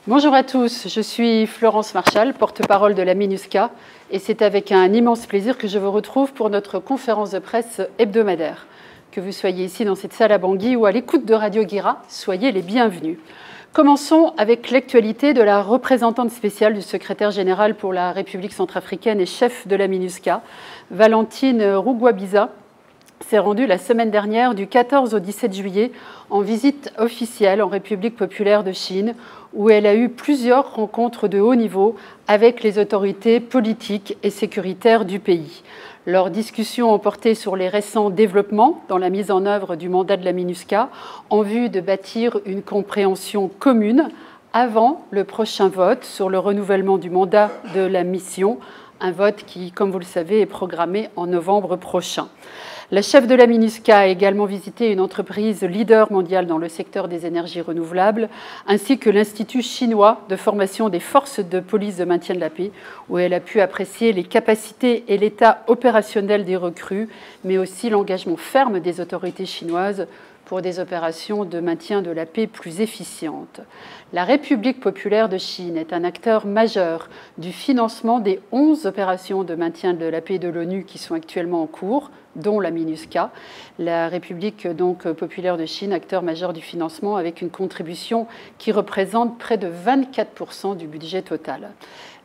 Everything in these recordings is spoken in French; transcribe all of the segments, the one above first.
Bonjour à tous, je suis Florence Marchal, porte-parole de la MINUSCA, et c'est avec un immense plaisir que je vous retrouve pour notre conférence de presse hebdomadaire. Que vous soyez ici dans cette salle à Bangui ou à l'écoute de Radio Guira, soyez les bienvenus. Commençons avec l'actualité de la représentante spéciale du secrétaire général pour la République centrafricaine et chef de la MINUSCA, Valentine Rugwabiza, s'est rendue la semaine dernière du 14 au 17 juillet en visite officielle en République populaire de Chine, où elle a eu plusieurs rencontres de haut niveau avec les autorités politiques et sécuritaires du pays. Leurs discussions ont porté sur les récents développements dans la mise en œuvre du mandat de la MINUSCA en vue de bâtir une compréhension commune avant le prochain vote sur le renouvellement du mandat de la mission, un vote qui, comme vous le savez, est programmé en novembre prochain. La chef de la MINUSCA a également visité une entreprise leader mondiale dans le secteur des énergies renouvelables, ainsi que l'Institut chinois de formation des forces de police de maintien de la paix, où elle a pu apprécier les capacités et l'état opérationnel des recrues, mais aussi l'engagement ferme des autorités chinoises pour des opérations de maintien de la paix plus efficientes. La République populaire de Chine est un acteur majeur du financement des 11 opérations de maintien de la paix de l'ONU qui sont actuellement en cours, dont la MINUSCA. La République populaire de Chine, acteur majeur du financement, avec une contribution qui représente près de 24% du budget total.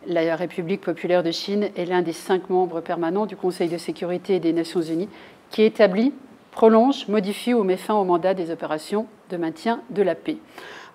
La République populaire de Chine est l'un des 5 membres permanents du Conseil de sécurité des Nations unies qui établit, prolonge, modifie ou met fin au mandat des opérations de maintien de la paix.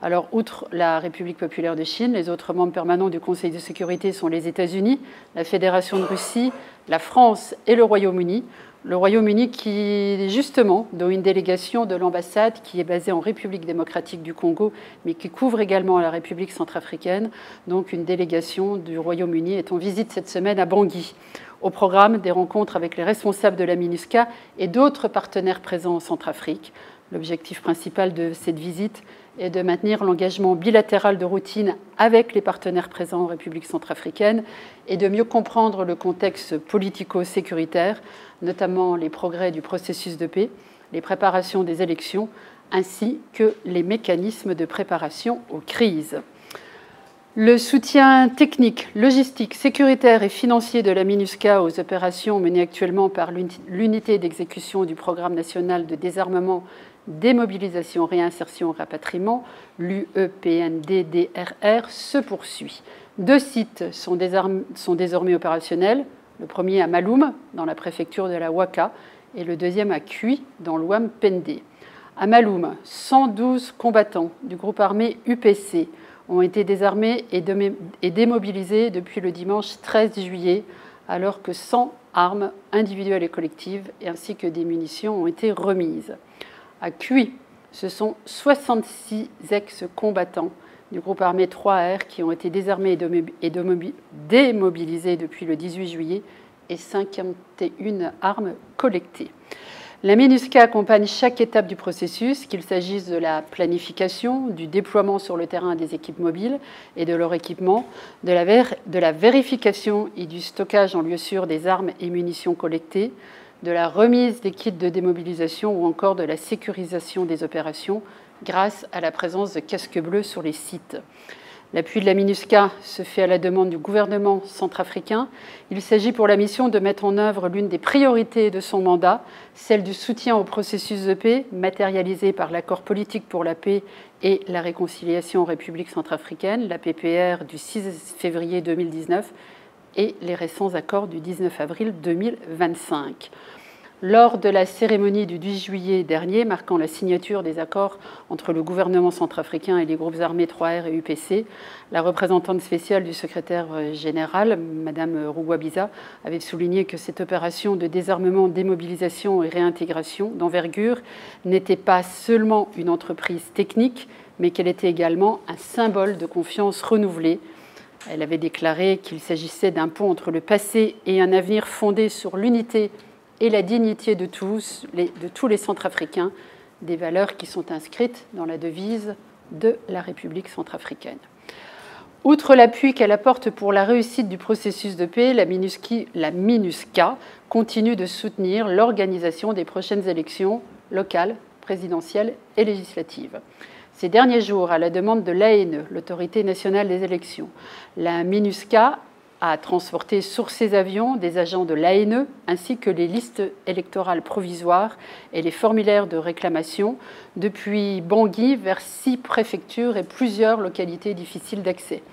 Alors, outre la République populaire de Chine, les autres membres permanents du Conseil de sécurité sont les États-Unis, la Fédération de Russie, la France et le Royaume-Uni. Le Royaume-Uni qui, justement, dont une délégation de l'ambassade qui est basée en République démocratique du Congo, mais qui couvre également la République centrafricaine. Donc, une délégation du Royaume-Uni est en visite cette semaine à Bangui. Au programme, des rencontres avec les responsables de la MINUSCA et d'autres partenaires présents en Centrafrique. L'objectif principal de cette visite est de maintenir l'engagement bilatéral de routine avec les partenaires présents en République centrafricaine et de mieux comprendre le contexte politico-sécuritaire, notamment les progrès du processus de paix, les préparations des élections, ainsi que les mécanismes de préparation aux crises. Le soutien technique, logistique, sécuritaire et financier de la MINUSCA aux opérations menées actuellement par l'unité d'exécution du Programme national de désarmement, démobilisation, réinsertion et rapatriement, l'UEPNDDRR, se poursuit. 2 sites sont désormais opérationnels, le premier à Maloum, dans la préfecture de la Ouaka, et le deuxième à Kui, dans l'Ouham Pendé. À Maloum, 112 combattants du groupe armé UPC ont été désarmés et démobilisés depuis le dimanche 13 juillet, alors que 100 armes individuelles et collectives, ainsi que des munitions, ont été remises. À Kui, ce sont 66 ex-combattants du groupe armé 3R qui ont été désarmés et démobilisés depuis le 18 juillet et 51 armes collectées. La MINUSCA accompagne chaque étape du processus, qu'il s'agisse de la planification, du déploiement sur le terrain des équipes mobiles et de leur équipement, de la vérification et du stockage en lieu sûr des armes et munitions collectées, de la remise des kits de démobilisation ou encore de la sécurisation des opérations grâce à la présence de casques bleus sur les sites. L'appui de la MINUSCA se fait à la demande du gouvernement centrafricain. Il s'agit pour la mission de mettre en œuvre l'une des priorités de son mandat, celle du soutien au processus de paix, matérialisé par l'accord politique pour la paix et la réconciliation en République centrafricaine, la PPR du 6 février 2019 et les récents accords du 19 avril 2025. Lors de la cérémonie du 10 juillet dernier, marquant la signature des accords entre le gouvernement centrafricain et les groupes armés 3R et UPC, la représentante spéciale du secrétaire général, Mme Rugwabiza, avait souligné que cette opération de désarmement, démobilisation et réintégration d'envergure n'était pas seulement une entreprise technique, mais qu'elle était également un symbole de confiance renouvelée. Elle avait déclaré qu'il s'agissait d'un pont entre le passé et un avenir fondé sur l'unité et la dignité de tous les Centrafricains, des valeurs qui sont inscrites dans la devise de la République centrafricaine. Outre l'appui qu'elle apporte pour la réussite du processus de paix, la MINUSCA continue de soutenir l'organisation des prochaines élections locales, présidentielles et législatives. Ces derniers jours, à la demande de l'ANE, l'Autorité nationale des élections, la MINUSCA a transporté sur ses avions des agents de l'ANE ainsi que les listes électorales provisoires et les formulaires de réclamation depuis Bangui vers 6 préfectures et plusieurs localités difficiles d'accès.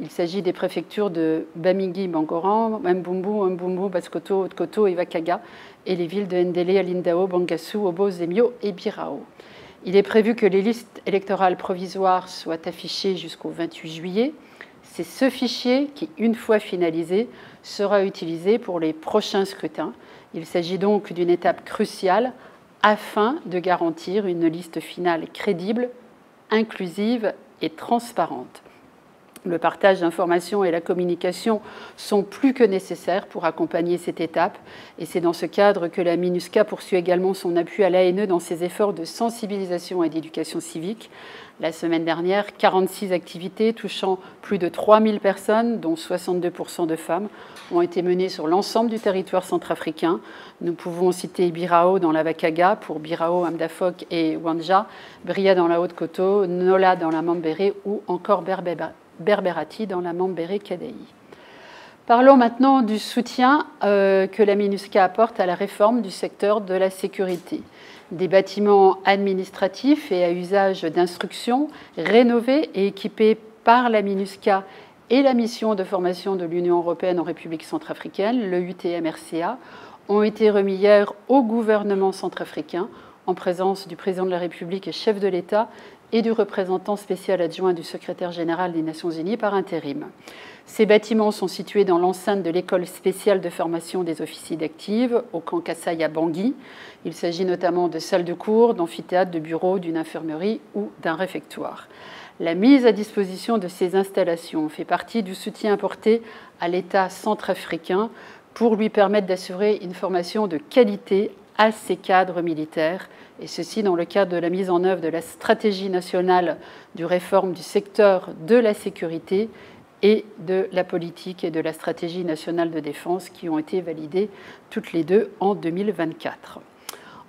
Il s'agit des préfectures de Bamingui, Bangoran, Mbumbu, Baskoto, Haute-Koto et Wakaga et les villes de Ndélé, Alindao, Bangassou, Obo, Zemio et Birao. Il est prévu que les listes électorales provisoires soient affichées jusqu'au 28 juillet. C'est ce fichier qui, une fois finalisé, sera utilisé pour les prochains scrutins. Il s'agit donc d'une étape cruciale afin de garantir une liste finale crédible, inclusive et transparente. Le partage d'informations et la communication sont plus que nécessaires pour accompagner cette étape. Et c'est dans ce cadre que la MINUSCA poursuit également son appui à l'ANE dans ses efforts de sensibilisation et d'éducation civique. La semaine dernière, 46 activités touchant plus de 3000 personnes, dont 62% de femmes, ont été menées sur l'ensemble du territoire centrafricain. Nous pouvons citer Birao dans la Wakaga pour Birao, Amdafok et Wanja, Bria dans la Haute-Koto, Nola dans la Mambéré ou encore Berberati dans la Mambéré Kadai. Parlons maintenant du soutien que la MINUSCA apporte à la réforme du secteur de la sécurité. Des bâtiments administratifs et à usage d'instruction rénovés et équipés par la MINUSCA et la mission de formation de l'Union européenne en République centrafricaine, le UTM-RCA, ont été remis hier au gouvernement centrafricain en présence du président de la République et chef de l'État et du représentant spécial adjoint du secrétaire général des Nations Unies par intérim. Ces bâtiments sont situés dans l'enceinte de l'école spéciale de formation des officiers d'active au camp Kassai à Bangui. Il s'agit notamment de salles de cours, d'amphithéâtres, de bureaux, d'une infirmerie ou d'un réfectoire. La mise à disposition de ces installations fait partie du soutien apporté à l'État centrafricain pour lui permettre d'assurer une formation de qualité à ses cadres militaires, et ceci dans le cadre de la mise en œuvre de la stratégie nationale de réforme du secteur de la sécurité et de la politique et de la stratégie nationale de défense qui ont été validées toutes les deux en 2024.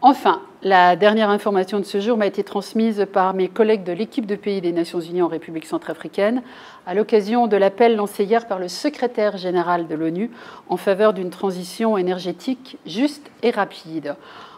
Enfin, la dernière information de ce jour m'a été transmise par mes collègues de l'équipe de pays des Nations Unies en République centrafricaine à l'occasion de l'appel lancé hier par le secrétaire général de l'ONU en faveur d'une transition énergétique juste et rapide.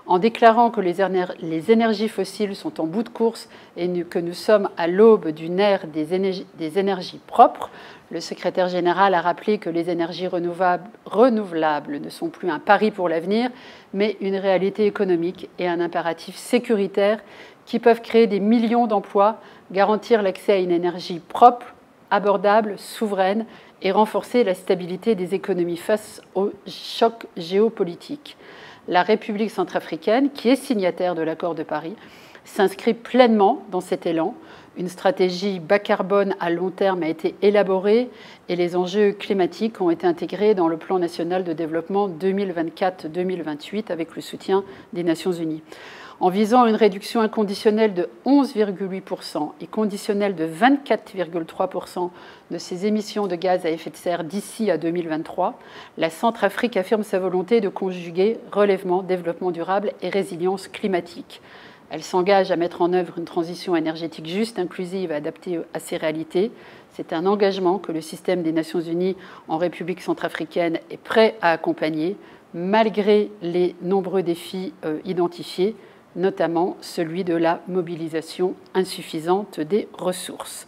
En déclarant que les énergies fossiles sont en bout de course et que nous sommes à l'aube d'une ère des énergies propres, le secrétaire général a rappelé que les énergies renouvelables ne sont plus un pari pour l'avenir, mais une réalité économique et un impératif sécuritaire qui peuvent créer des millions d'emplois, garantir l'accès à une énergie propre, abordable, souveraine et renforcer la stabilité des économies face aux chocs géopolitiques. La République centrafricaine, qui est signataire de l'accord de Paris, s'inscrit pleinement dans cet élan. Une stratégie bas carbone à long terme a été élaborée et les enjeux climatiques ont été intégrés dans le plan national de développement 2024-2028 avec le soutien des Nations Unies. En visant une réduction inconditionnelle de 11,8% et conditionnelle de 24,3% de ses émissions de gaz à effet de serre d'ici à 2023, la Centrafrique affirme sa volonté de conjuguer relèvement, développement durable et résilience climatique. Elle s'engage à mettre en œuvre une transition énergétique juste, inclusive et adaptée à ces réalités. C'est un engagement que le système des Nations Unies en République centrafricaine est prêt à accompagner, malgré les nombreux défis identifiés, notamment celui de la mobilisation insuffisante des ressources.